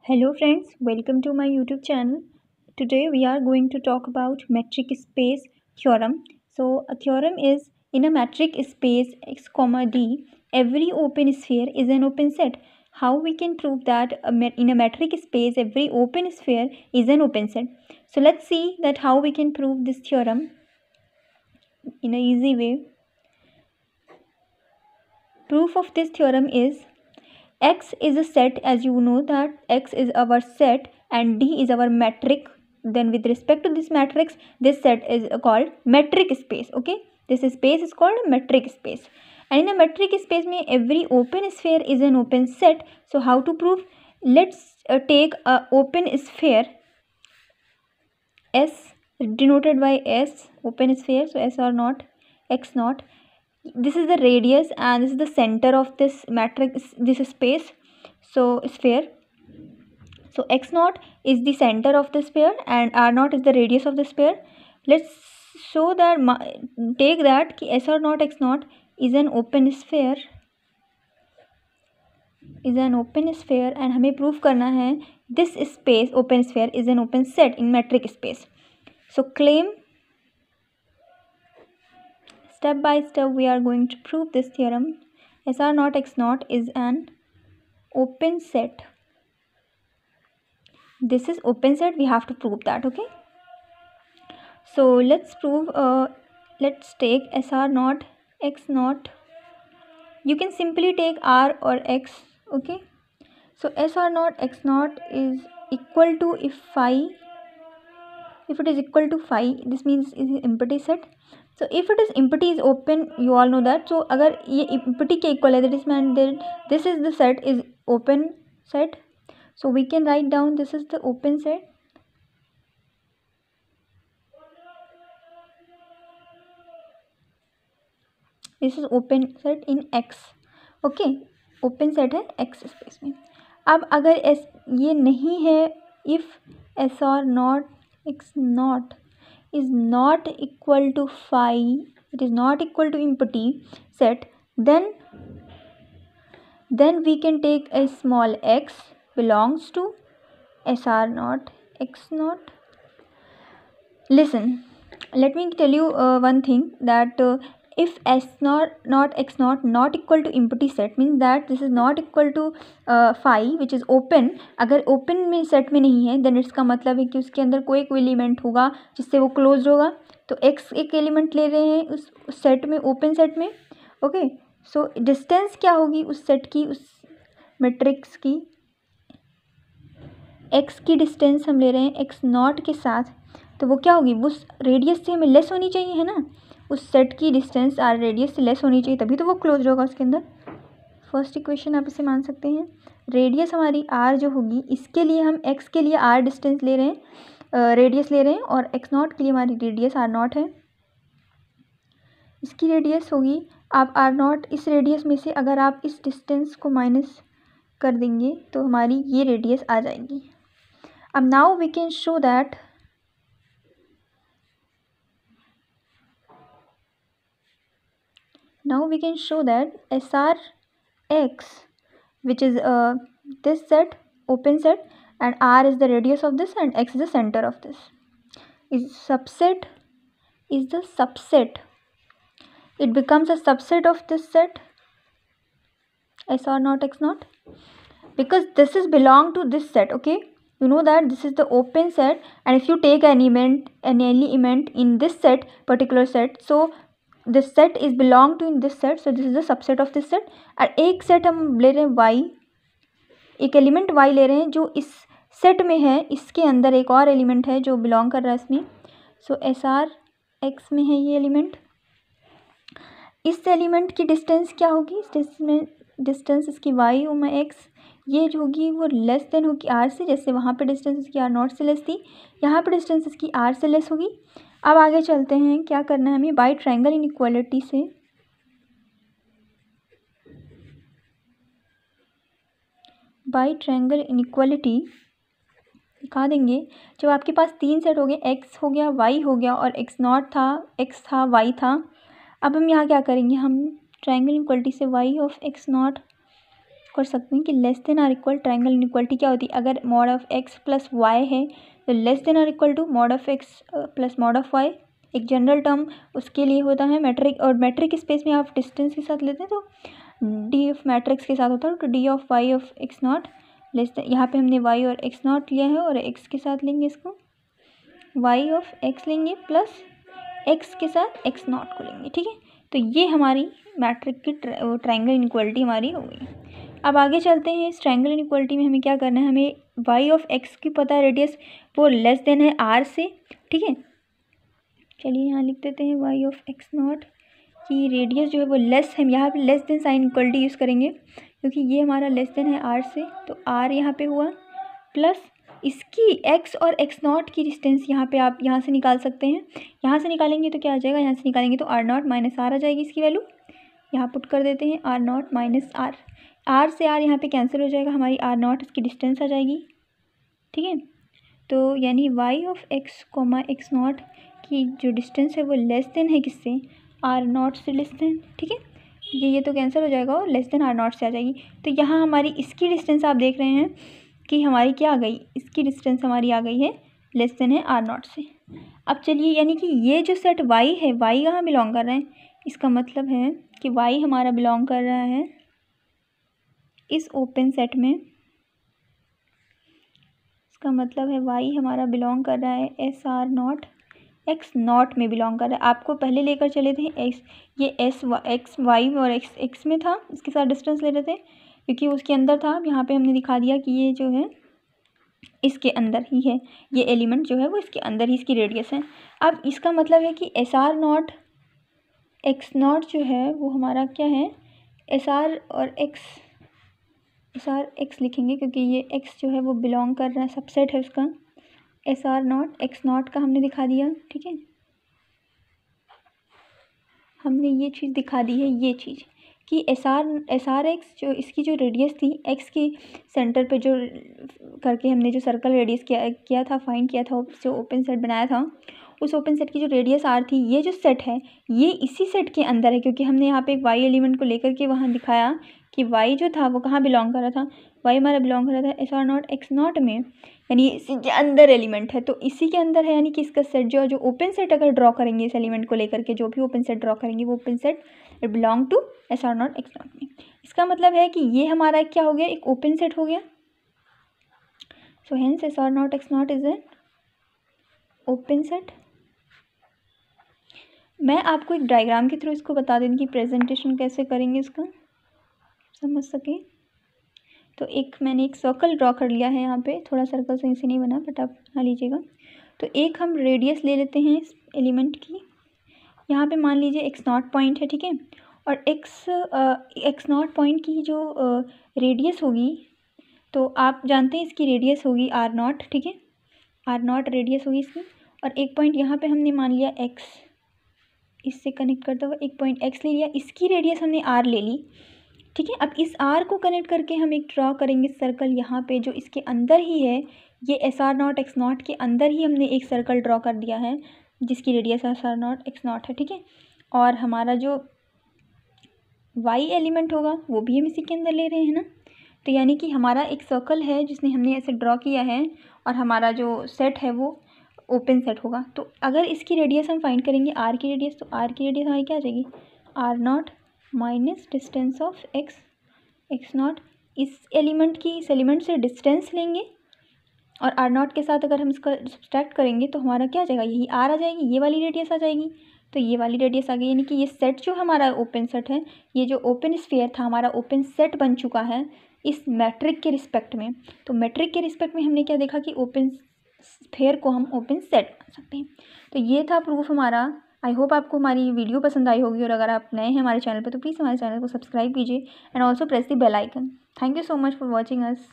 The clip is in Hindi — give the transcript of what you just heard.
Hello friends, welcome to my YouTube channel. Today we are going to talk about metric space theorem. So a theorem is in a metric space x comma d, every open sphere is an open set. How we can prove that in a metric space every open sphere is an open set. So let's see that how we can prove this theorem in an easy way. Proof of this theorem is X is a set, as you know that X is our set and D is our metric. Then with respect to this matrix, this set is called metric space. Okay, this space is called metric space. And in a metric space, every open sphere is an open set. So how to prove? Let's take a open sphere S denoted by S, open sphere. So S or not, X naught. This is the radius and this is the center of this matrix, this space. So sphere, so x naught is the center of the sphere and r naught is the radius of the sphere. Let's show that, take that ki s or naught x naught is an open sphere, and हमें प्रूव करना है this space open sphere is an open set in metric space. So claim, step by step we are going to prove this theorem. SR naught x naught is an open set. This is open set, we have to prove that. Okay, so let's prove, let's take SR naught x naught. You can simply take r or x. Okay, so SR naught x naught is equal to, if it is equal to phi, this means it is empty set. So if it is empty is open, you all know that. So अगर ये empty के equal है, that is meant that this is the set is open set. So we can write down this is the open set. This is open set in X. Okay, open set है X space में. अब अगर S ये नहीं है, if SR naught x naught is not equal to phi, it is not equal to empty set, then we can take a small x belongs to SR naught x naught. Listen, let me tell you one thing, that if S naught x naught not equal to empty set, means that this is not equal to phi which is open. अगर open में set में नहीं है, then इसका मतलब है कि उसके अंदर कोई एलिमेंट होगा जिससे वो क्लोज होगा. तो x एक एलिमेंट ले रहे हैं उस सेट में, ओपन सेट में. ओके, सो डिस्टेंस क्या होगी उस सेट की, उस मैट्रिक्स की, x की डिस्टेंस हम ले रहे हैं x नॉट के साथ, तो वो क्या होगी, उस रेडियस से हमें लेस होनी चाहिए, है ना. उस सेट की डिस्टेंस आर रेडियस से लेस होनी चाहिए, तभी तो वो क्लोज होगा उसके अंदर. फर्स्ट इक्वेशन आप इसे मान सकते हैं. रेडियस हमारी आर जो होगी, इसके लिए हम एक्स के लिए आर डिस्टेंस ले रहे हैं, रेडियस ले रहे हैं, और एक्स नॉट के लिए हमारी रेडियस आर नॉट है. इसकी रेडियस होगी, आप आर नॉट इस रेडियस में से अगर आप इस डिस्टेंस को माइनस कर देंगे तो हमारी ये रेडियस आ जाएगी. अब now we can show that SR x, which is this set, open set, and r is the radius of this and x is the center of this, is the subset. It becomes a subset of this set SR naught x naught, because this is belong to this set. Okay, you know that this is the open set, and if you take an element in this set, particular set, so this set is belong to in this set, so this is the subset of this set. और एक set हम ले रहे हैं y, एक एलिमेंट y ले रहे हैं जो इस सेट में है, इसके अंदर एक और एलिमेंट है जो बिलोंग कर रहा है इसमें. सो SR x में है ये एलिमेंट. इस एलिमेंट की डिस्टेंस क्या होगी, डिस्टेंस इसकी y ओमा x, ये जो होगी वो लेस देन होगी r से, जैसे वहाँ पे डिस्टेंस इसकी r नॉट से लेस थी, यहाँ पे डिस्टेंस इसकी r से लेस होगी. अब आगे चलते हैं, क्या करना है हमें, बाई ट्रायंगल इनइक्वालिटी से दिखा देंगे. जब आपके पास तीन सेट हो गए, x हो गया, y हो गया, और x नॉट था, x था, y था. अब हम यहाँ क्या करेंगे, हम ट्रायंगल इनइक्वालिटी से y ऑफ x नॉट कर सकते हैं कि less than or equal triangle inequality क्या होती है। अगर mod of x plus y है तो less than or equal to mod of x plus mod of y, एक जनरल टर्म उसके लिए होता है मैट्रिक, और मैट्रिक स्पेस में आप डिस्टेंस के साथ लेते हैं तो डी ऑफ मैट्रिक्स के साथ होता है, तो D of y of x naught less than, यहाँ पे हमने वाई और एक्स नॉट लिया है और एक्स के साथ लेंगे इसको, वाई ऑफ एक्स लेंगे प्लस एक्स के साथ एक्स नॉट को लेंगे, ठीक है। तो ये हमारी मैट्रिक की ट्रायंगल इनइक्वालिटी हमारी हो गई। अब आगे चलते हैं। इस ट्रायंगल इनइक्वालिटी में हमें क्या करना है, हमें वाई ऑफ एक्स की पता है रेडियस वो लेस देन है आर से, ठीक है। चलिए यहाँ लिख देते हैं वाई ऑफ एक्स नॉट की रेडियस जो है वो लेस है, यहाँ पे less than sign equality use करेंगे क्योंकि ये हमारा लेस देन है आर से, तो आर यहाँ पे हुआ प्लस इसकी एक्स और एक्स नॉट की डिस्टेंस यहाँ पे आप यहाँ से निकाल सकते हैं। यहाँ से निकालेंगे तो क्या आ जाएगा, यहाँ से निकालेंगे तो आर नॉट माइनस आर आ जाएगी इसकी वैल्यू, यहाँ पुट कर देते हैं r naught minus r, r से आर यहाँ पे कैंसिल हो जाएगा, हमारी आर नॉट इसकी डिस्टेंस आ जाएगी, ठीक है। तो यानी y of x comma x naught की जो डिस्टेंस है वो लेस देन है किससे, आर नॉट से लेस देन, ठीक है। ये तो कैंसिल हो जाएगा और लेस देन आर नॉट से आ जाएगी। तो यहाँ हमारी इसकी डिस्टेंस आप देख रहे हैं कि हमारी क्या आ गई, इसकी डिस्टेंस हमारी आ गई है लेस देन है आर नॉट से। अब चलिए यानी कि ये जो सेट वाई है, वाई कहाँ बिलोंग कर रहे हैं, इसका मतलब है कि वाई हमारा बिलोंग कर रहा है इस ओपन सेट में, इसका मतलब है वाई हमारा बिलोंग कर रहा है S r naught x naught में बिलोंग कर रहा है। आपको पहले लेकर चले थे एक्स, ये एस एक्स वाई और एक्स एक्स में था, इसके साथ डिस्टेंस ले रहे थे क्योंकि उसके अंदर था। अब यहाँ पे हमने दिखा दिया कि ये जो है इसके अंदर ही है, ये एलिमेंट जो है वो इसके अंदर ही इसकी रेडियस है। अब इसका मतलब है कि S r naught x not जो है वो हमारा क्या है, एस आर और एक्स, एस आर एक्स लिखेंगे क्योंकि ये एक्स जो है वो बिलोंग कर रहा है, सबसेट है उसका, S r naught x not का हमने दिखा दिया, ठीक है। हमने ये चीज़ दिखा दी है, ये चीज़ कि एस आर एक्स जो इसकी जो रेडियस थी एक्स की सेंटर पे जो करके हमने जो सर्कल रेडियस किया था, फाइंड किया था, जो ओपन सेट बनाया था, उस ओपन सेट की जो रेडियस आर थी, ये जो सेट है ये इसी सेट के अंदर है क्योंकि हमने यहाँ पे एक वाई एलिमेंट को लेकर के वहाँ दिखाया कि वाई जो था वो कहाँ बिलोंग कर रहा था, वाई हमारा बिलोंग कर रहा था S r naught x naught में, यानी इसी के अंदर एलिमेंट है, तो इसी के अंदर है, यानी कि इसका सेट जो ओपन सेट अगर ड्रॉ करेंगे इस एलिमेंट को लेकर के, जो भी ओपन सेट ड्रॉ करेंगे वो open set it belong to S r naught x naught में। इसका मतलब है कि ये हमारा क्या हो गया, एक ओपन सेट हो गया। So hence S r naught x not is an open set. मैं आपको एक डायग्राम के थ्रू इसको बता देंगे कि प्रेजेंटेशन कैसे करेंगे इसका समझ सके। तो मैंने एक सर्कल ड्रॉ कर लिया है, यहाँ पे थोड़ा सर्कल सही से नहीं बना बट आप बना लीजिएगा। तो एक हम रेडियस ले लेते हैं इस एलिमेंट की, यहाँ पे मान लीजिए एक्स नॉट पॉइंट है, ठीक है। और एक्स नॉट पॉइंट की जो रेडियस होगी, तो आप जानते हैं इसकी रेडियस होगी आर नॉट, ठीक है, आर नॉट रेडियस होगी इसकी। और एक पॉइंट यहाँ पे हमने मान लिया एक्स, इससे कनेक्ट करता हुआ एक पॉइंट एक्स ले लिया, इसकी रेडियस हमने आर ले ली, ठीक है। अब इस आर को कनेक्ट करके हम एक ड्रॉ करेंगे सर्कल यहाँ पे जो इसके अंदर ही है, ये S r naught x not के अंदर ही हमने एक सर्कल ड्रॉ कर दिया है जिसकी radius S r naught x not है, ठीक है। और हमारा जो वाई एलिमेंट होगा वो भी हम इसी के अंदर ले रहे हैं ना, तो यानी कि हमारा एक सर्कल है जिसने हमने ऐसे ड्रॉ किया है और हमारा जो सेट है वो ओपन सेट होगा। तो अगर इसकी रेडियस हम फाइंड करेंगे आर की रेडियस, तो आर की रेडियस हमारी क्या आ जाएगी, r naught minus distance of x naught, इस एलिमेंट से डिस्टेंस लेंगे और आर नॉट के साथ अगर हम इसका सब्सट्रैक्ट करेंगे तो हमारा क्या आ जाएगा, यही आर आ जाएगी, ये वाली रेडियस आ जाएगी, तो ये वाली रेडियस आ गई। यानी कि ये सेट जो हमारा ओपन सेट है, ये जो ओपन स्फीयर था हमारा ओपन सेट बन चुका है इस मैट्रिक के रिस्पेक्ट में। तो मैट्रिक के रिस्पेक्ट में हमने क्या देखा कि ओपन स्फीयर को हम ओपन सेट बना सकते हैं। तो ये था प्रूफ हमारा। आई होप आपको हमारी वीडियो पसंद आई होगी, और अगर आप नए हैं हमारे चैनल पर तो प्लीज़ हमारे चैनल को सब्सक्राइब कीजिए and also press the bell icon. Thank you so much for watching us.